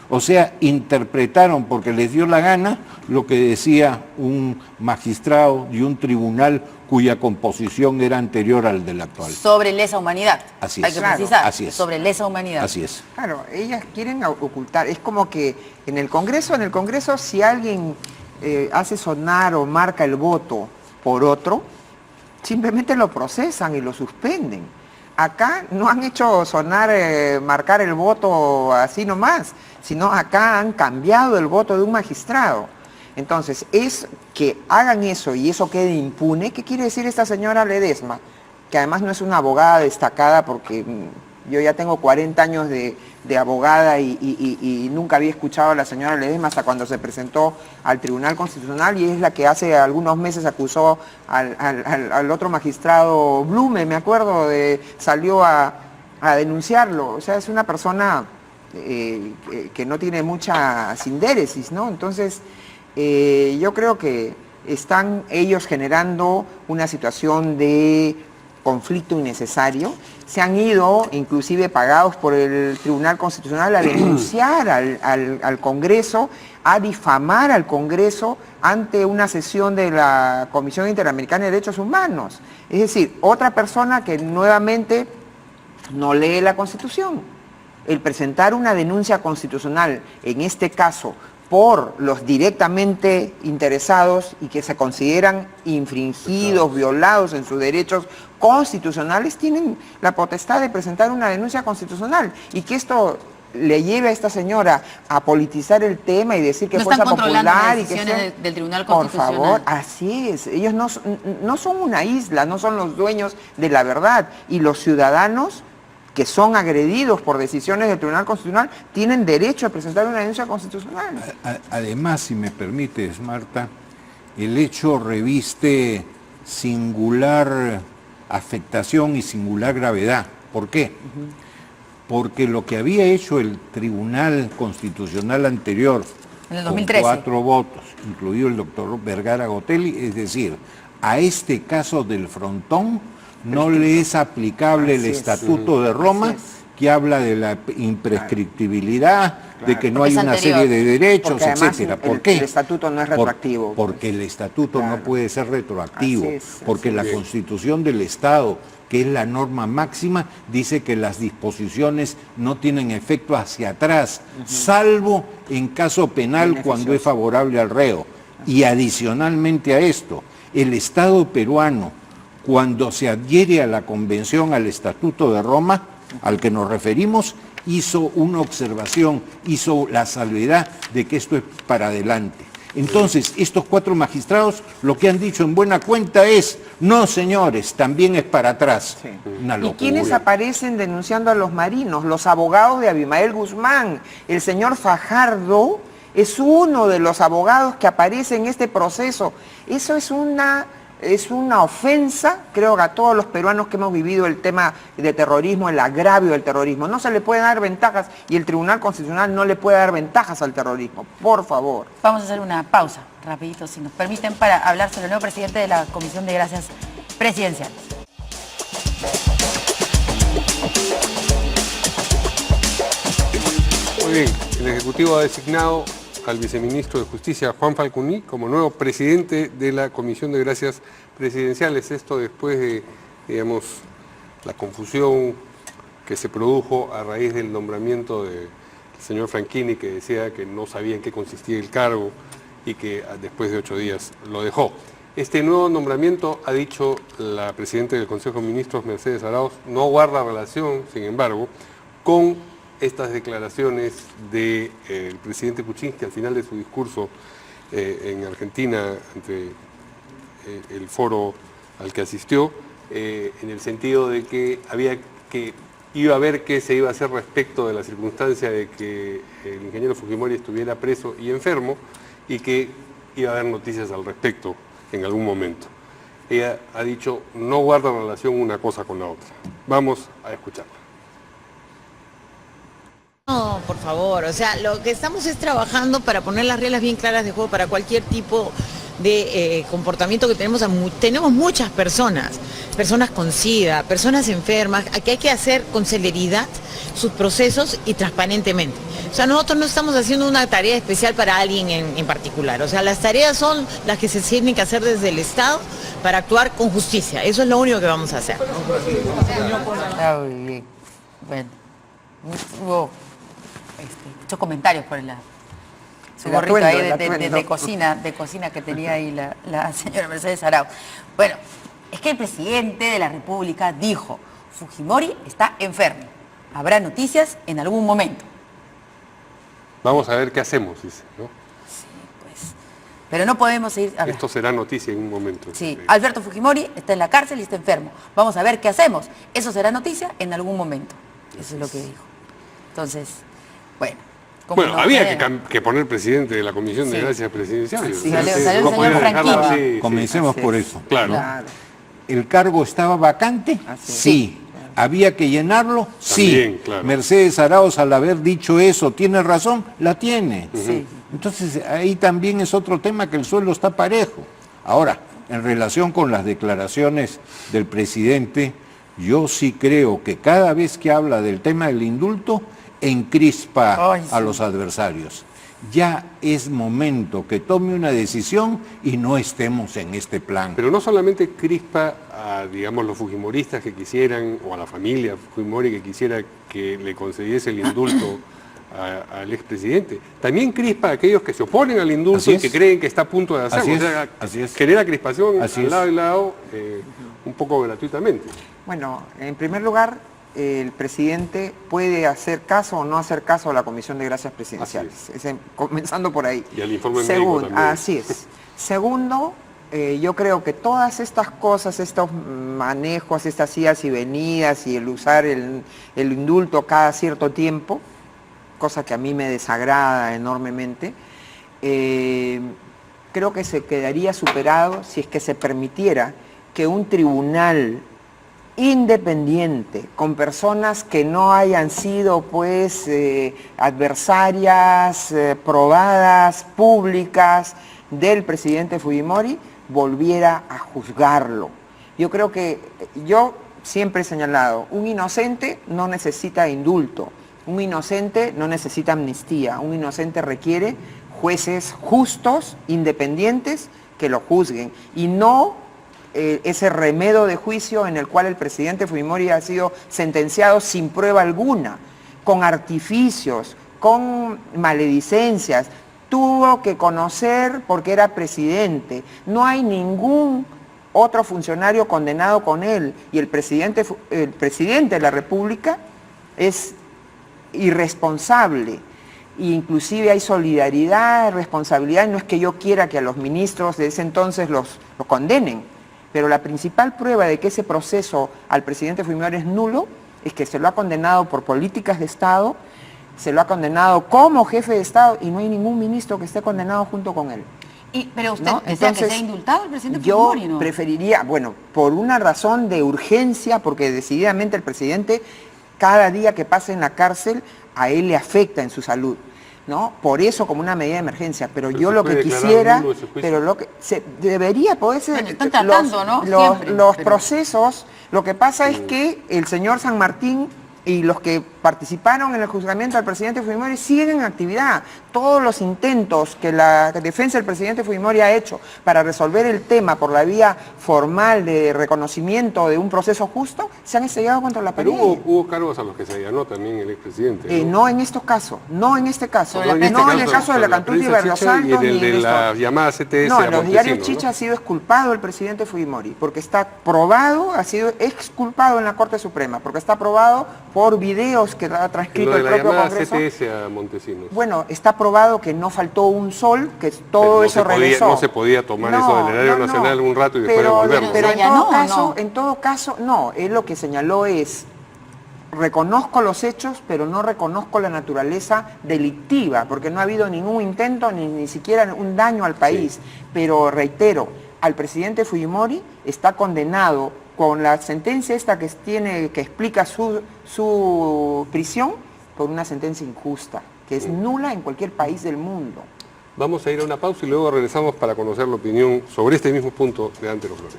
O sea, interpretaron porque les dio la gana lo que decía un magistrado de un tribunal cuya composición era anterior al del actual. Sobre lesa humanidad. Así Hay que precisar. Así es. Sobre lesa humanidad. Así es. Claro, ellas quieren ocultar. Es como que en el Congreso si alguien hace sonar o marca el voto por otro, simplemente lo procesan y lo suspenden. Acá no han hecho sonar, marcar el voto así nomás, sino acá han cambiado el voto de un magistrado. Entonces, es que hagan eso y eso quede impune. ¿Qué quiere decir esta señora Ledesma? Que además no es una abogada destacada, porque yo ya tengo 40 años de abogada y nunca había escuchado a la señora Ledesma hasta cuando se presentó al Tribunal Constitucional, y es la que hace algunos meses acusó al otro magistrado Blume, me acuerdo, salió a denunciarlo. O sea, es una persona que no tiene mucha sindéresis, ¿no? Entonces, yo creo que están ellos generando una situación de conflicto innecesario, se han ido, inclusive pagados por el Tribunal Constitucional, a denunciar al Congreso, a difamar al Congreso ante una sesión de la Comisión Interamericana de Derechos Humanos. Es decir, otra persona que nuevamente no lee la Constitución. El presentar una denuncia constitucional, en este caso, por los directamente interesados y que se consideran infringidos, violados en sus derechos constitucionales, tienen la potestad de presentar una denuncia constitucional. Y que esto le lleve a esta señora a politizar el tema y decir que no Fuerza están controlando Popular las y que decisiones del Tribunal por Constitucional. favor, así es. Ellos no son una isla, no son los dueños de la verdad. Y los ciudadanos que son agredidos por decisiones del Tribunal Constitucional tienen derecho a presentar una denuncia constitucional. Además, si me permites, Marta, el hecho reviste singular afectación y singular gravedad. ¿Por qué? Porque lo que había hecho el Tribunal Constitucional anterior, en el con 2013, 4 votos, incluido el doctor Vergara Gotelli, es decir, a este caso del frontón no le es aplicable el Estatuto de Roma, que habla de la imprescriptibilidad, de que no hay una serie de derechos, etcétera. ¿Por qué? El Estatuto no es retroactivo. Porque el Estatuto no puede ser retroactivo, porque la Constitución del Estado, que es la norma máxima, dice que las disposiciones no tienen efecto hacia atrás, salvo en caso penal cuando es favorable al reo. Y adicionalmente a esto, el Estado peruano, cuando se adhiere a la Convención, al Estatuto de Roma, al que nos referimos, hizo una observación, hizo la salvedad de que esto es para adelante. Entonces, estos 4 magistrados lo que han dicho en buena cuenta es, no señores, también es para atrás. Una locura. ¿Y quiénes aparecen denunciando a los marinos? Los abogados de Abimael Guzmán. El señor Fajardo es uno de los abogados que aparece en este proceso. Eso es una ofensa, creo que a todos los peruanos que hemos vivido el tema de terrorismo, el agravio del terrorismo. No se le pueden dar ventajas y el Tribunal Constitucional no le puede dar ventajas al terrorismo. Por favor. Vamos a hacer una pausa, rapidito, si nos permiten, para hablar sobre el nuevo presidente de la Comisión de Gracias Presidenciales. Muy bien, el Ejecutivo ha designado al viceministro de Justicia, Juan Falconi, como nuevo presidente de la Comisión de Gracias Presidenciales. Esto después de, digamos, la confusión que se produjo a raíz del nombramiento del señor Franchini, que decía que no sabía en qué consistía el cargo y que después de 8 días lo dejó. Este nuevo nombramiento, ha dicho la presidenta del Consejo de Ministros, Mercedes Arauz, no guarda relación, sin embargo, con estas declaraciones del presidente Kuczynski al final de su discurso en Argentina ante el foro al que asistió, en el sentido de que iba a ver qué se iba a hacer respecto de la circunstancia de que el ingeniero Fujimori estuviera preso y enfermo y que iba a haber noticias al respecto en algún momento. Ella ha dicho, no guarda relación una cosa con la otra. Vamos a escucharla. No, por favor, o sea, lo que estamos es trabajando para poner las reglas bien claras de juego para cualquier tipo de comportamiento que tenemos. Tenemos muchas personas con SIDA, personas enfermas, que hay que hacer con celeridad sus procesos y transparentemente. O sea, nosotros no estamos haciendo una tarea especial para alguien en particular. O sea, las tareas son las que se tienen que hacer desde el Estado para actuar con justicia. Eso es lo único que vamos a hacer. Muy bien. Bueno, hubo muchos comentarios por su gorrito ahí de cocina que tenía ahí la señora Mercedes Arauz. Bueno, es que el presidente de la República dijo, Fujimori está enfermo. Habrá noticias en algún momento. Vamos a ver qué hacemos, dice, ¿no? Sí, pues. Pero no podemos seguir... Esto será noticia en un momento. Sí, Alberto Fujimori está en la cárcel y está enfermo. Vamos a ver qué hacemos. Eso será noticia en algún momento. Eso es lo que dijo. Entonces, bueno. Bueno, había que poner presidente de la Comisión de Gracias Presidenciales. Sí, salió el señor Franchini. Comencemos por eso. Claro. ¿El cargo estaba vacante? Sí. ¿Había que llenarlo? También, sí. Claro. Mercedes Arauz, al haber dicho eso, ¿tiene razón? La tiene. Sí. Entonces, ahí también es otro tema, que el suelo está parejo. Ahora, en relación con las declaraciones del presidente, yo sí creo que cada vez que habla del tema del indulto, encrispa a los adversarios. Ya es momento que tome una decisión y no estemos en este plan. Pero no solamente crispa a, digamos, los fujimoristas que quisieran, o a la familia Fujimori que quisiera que le concediese el indulto al expresidente, también crispa a aquellos que se oponen al indulto y que creen que está a punto de hacerlo. Así es. Genera crispación Así al es. lado y lado, un poco gratuitamente. Bueno, en primer lugar, el presidente puede hacer caso o no hacer caso a la Comisión de Gracias Presidenciales, comenzando por ahí. Y al informe médico también. Así es. Segundo, yo creo que todas estas cosas, estos manejos, estas idas y venidas y el usar el indulto cada cierto tiempo, cosa que a mí me desagrada enormemente, creo que se quedaría superado si es que se permitiera que un tribunal independiente, con personas que no hayan sido pues adversarias, probadas, públicas del presidente Fujimori, volviera a juzgarlo. Yo creo que, yo siempre he señalado, un inocente no necesita indulto, un inocente no necesita amnistía, un inocente requiere jueces justos, independientes, que lo juzguen, y no ese remedo de juicio en el cual el presidente Fujimori ha sido sentenciado sin prueba alguna, con artificios, con maledicencias. Tuvo que conocer porque era presidente. No hay ningún otro funcionario condenado con él, y el presidente de la República es irresponsable. Inclusive hay solidaridad, responsabilidad, no es que yo quiera que a los ministros de ese entonces los condenen, pero la principal prueba de que ese proceso al presidente Fujimori es nulo es que se lo ha condenado por políticas de Estado, se lo ha condenado como jefe de Estado y no hay ningún ministro que esté condenado junto con él. Pero usted ¿no? desea Entonces, que sea indultado el presidente yo Fujimori, ¿no? preferiría, bueno, por una razón de urgencia, porque decididamente el presidente, cada día que pasa en la cárcel, a él le afecta en su salud, ¿no? Por eso como una medida de emergencia, pero yo lo que quisiera, pero lo que se debería poder ser, bueno, están tratando, ¿no? los procesos, lo que pasa es que el señor San Martín y los que participaron en el juzgamiento al presidente Fujimori siguen en actividad. Todos los intentos que la defensa del presidente Fujimori ha hecho para resolver el tema por la vía formal de reconocimiento de un proceso justo, se han estrellado contra la pared. Pero hubo cargos a los que se allanó también el expresidente, ¿no? No en estos casos, no en este caso. No, en el caso de la Cantuta y Berlosaldo, y en el de la llamada CTS. No, en los diarios ¿no? Chicha ha sido exculpado el presidente Fujimori, porque está probado, ha sido exculpado en la Corte Suprema, porque está probado por videos que ha transcrito el propio Congreso. CTS a Montesinos. Bueno, está probado que no faltó un sol, que todo eso regresó. No se podía tomar eso del erario nacional un rato y después devolverlo. Pero en todo caso, no. Él lo que señaló es, reconozco los hechos, pero no reconozco la naturaleza delictiva, porque no ha habido ningún intento, ni siquiera un daño al país. Sí. Pero reitero, al presidente Fujimori está condenado con la sentencia esta que explica su prisión, por una sentencia injusta, que es nula en cualquier país del mundo. Vamos a ir a una pausa y luego regresamos para conocer la opinión sobre este mismo punto de Antero Flores.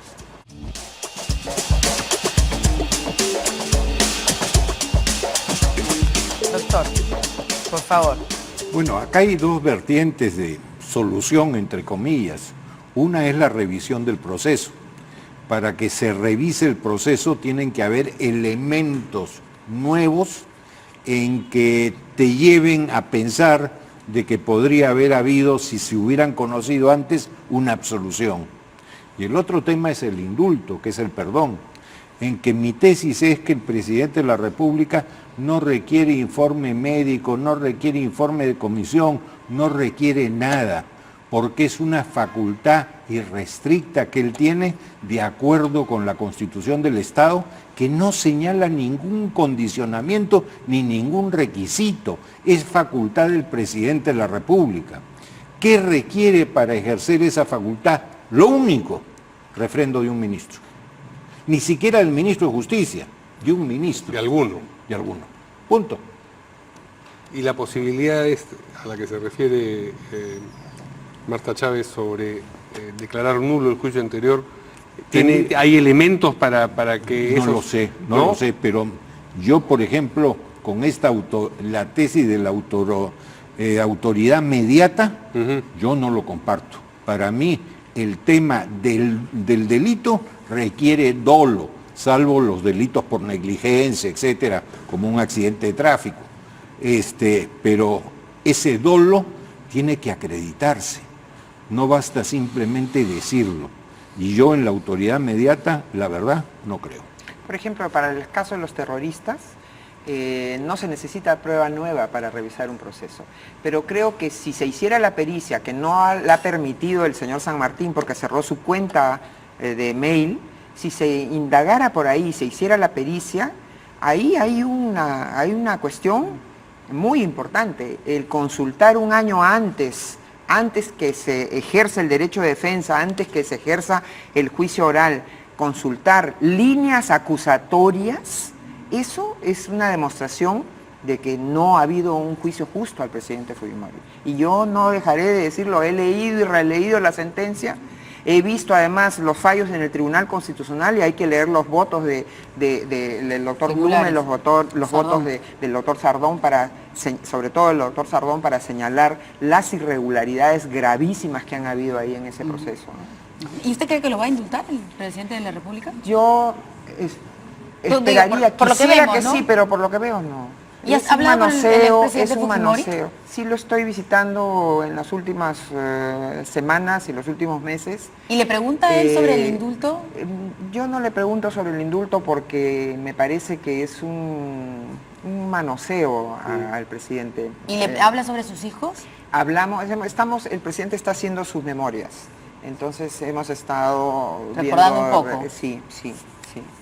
Doctor, por favor. Bueno, acá hay dos vertientes de solución, entre comillas. Una es la revisión del proceso. Para que se revise el proceso tienen que haber elementos nuevos en que te lleven a pensar de que podría haber habido, si se hubieran conocido antes, una absolución. Y el otro tema es el indulto, que es el perdón, en que mi tesis es que el presidente de la República no requiere informe médico, no requiere informe de comisión, no requiere nada, porque es una facultad irrestricta que él tiene de acuerdo con la Constitución del Estado, que no señala ningún condicionamiento ni ningún requisito. Es facultad del presidente de la República. ¿Qué requiere para ejercer esa facultad? Lo único, refrendo de un ministro. Ni siquiera del ministro de Justicia, de un ministro. De alguno. De alguno. Punto. Y la posibilidad a la que se refiere Marta Chávez sobre declarar nulo el juicio anterior. ¿Hay elementos para que eso? No lo sé, pero yo, por ejemplo, con la tesis de la autoridad mediata, yo no lo comparto. Para mí, el tema del delito requiere dolo, salvo los delitos por negligencia, etcétera, como un accidente de tráfico. Pero ese dolo tiene que acreditarse, no basta simplemente decirlo. Y yo en la autoridad mediata, la verdad, no creo. Por ejemplo, para el caso de los terroristas, no se necesita prueba nueva para revisar un proceso. Pero creo que si se hiciera la pericia, que no la ha permitido el señor San Martín porque cerró su cuenta de mail, si se indagara por ahí, se hiciera la pericia, ahí hay una cuestión muy importante. El consultar un año antes que se ejerza el derecho de defensa, antes que se ejerza el juicio oral, consultar líneas acusatorias, eso es una demostración de que no ha habido un juicio justo al presidente Fujimori. Y yo no dejaré de decirlo, he leído y releído la sentencia, he visto además los fallos en el Tribunal Constitucional y hay que leer los votos del doctor Blume, los votos del doctor Sardón, sobre todo el doctor Sardón, para señalar las irregularidades gravísimas que han habido ahí en ese proceso, ¿no? ¿Y usted cree que lo va a indultar el presidente de la República? Yo esperaría, por lo que quisiera vemos, que ¿no? sí, pero por lo que veo no. ¿Y has hablado con el presidente Fujimori? Sí, lo estoy visitando en las últimas semanas y los últimos meses. ¿Y le pregunta él sobre el indulto? Yo no le pregunto sobre el indulto porque me parece que es un manoseo al presidente. ¿Y le habla sobre sus hijos? El presidente está haciendo sus memorias. Entonces hemos estado recordando viendo, un poco. Sí.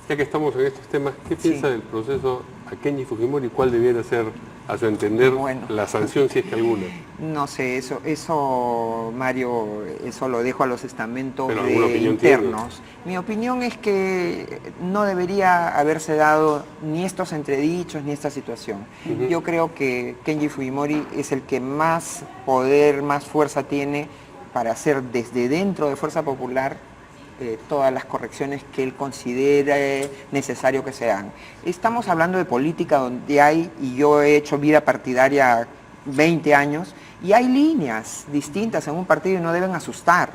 Ya que estamos en estos temas, ¿qué piensa del proceso a Kenji Fujimori? ¿Cuál debiera ser, a su entender, la sanción, si es que alguna? No sé, eso Mario, eso lo dejo a los estamentos internos. ¿Tiene? Mi opinión es que no debería haberse dado ni estos entredichos ni esta situación. Yo creo que Kenji Fujimori es el que más poder, más fuerza tiene para hacer desde dentro de Fuerza Popular todas las correcciones que él considere necesario que se hagan. Estamos hablando de política donde y yo he hecho vida partidaria 20 años, y hay líneas distintas en un partido y no deben asustar,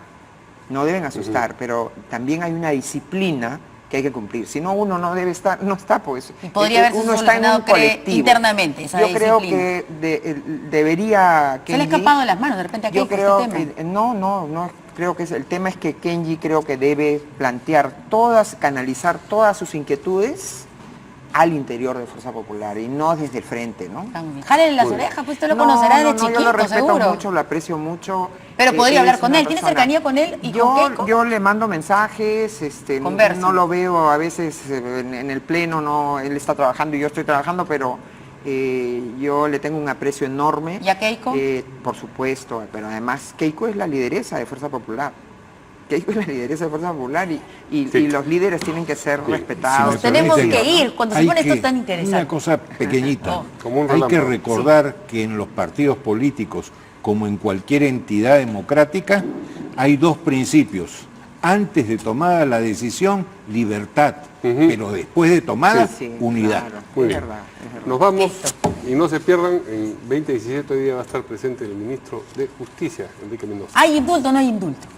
pero también hay una disciplina que hay que cumplir. Si no, uno no debe estar, no está, pues. Y podría haberse uno está en un colectivo. Internamente esa Yo disciplina. creo que debería... Se le ha escapado de las manos de repente a Keiko este tema. No, creo que el tema es que Kenji creo que debe canalizar todas sus inquietudes al interior de Fuerza Popular y no desde el frente, ¿no? Jálele las orejas, pues usted lo conocerá de chiquito, yo lo respeto seguro. Mucho, lo aprecio mucho. Pero podría hablar con él, ¿tiene cercanía con él y con Keiko? Yo le mando mensajes, no lo veo a veces en el pleno, no, él está trabajando y yo estoy trabajando, pero yo le tengo un aprecio enorme. ¿Y a Keiko? Por supuesto, pero además Keiko es la lideresa de Fuerza Popular. Keiko es la lideresa de Fuerza Popular y los líderes tienen que ser respetados. Tenemos que ir cuando se pone esto tan interesante. Una cosa pequeñita. Hay que recordar que en los partidos políticos, como en cualquier entidad democrática, hay dos principios. Antes de tomada la decisión, libertad, pero después de tomada, unidad. Claro, Muy bien. es verdad. Nos vamos y no se pierdan, en 2017 hoy día va a estar presente el ministro de Justicia, Enrique Mendoza. ¿Hay indulto o no hay indulto?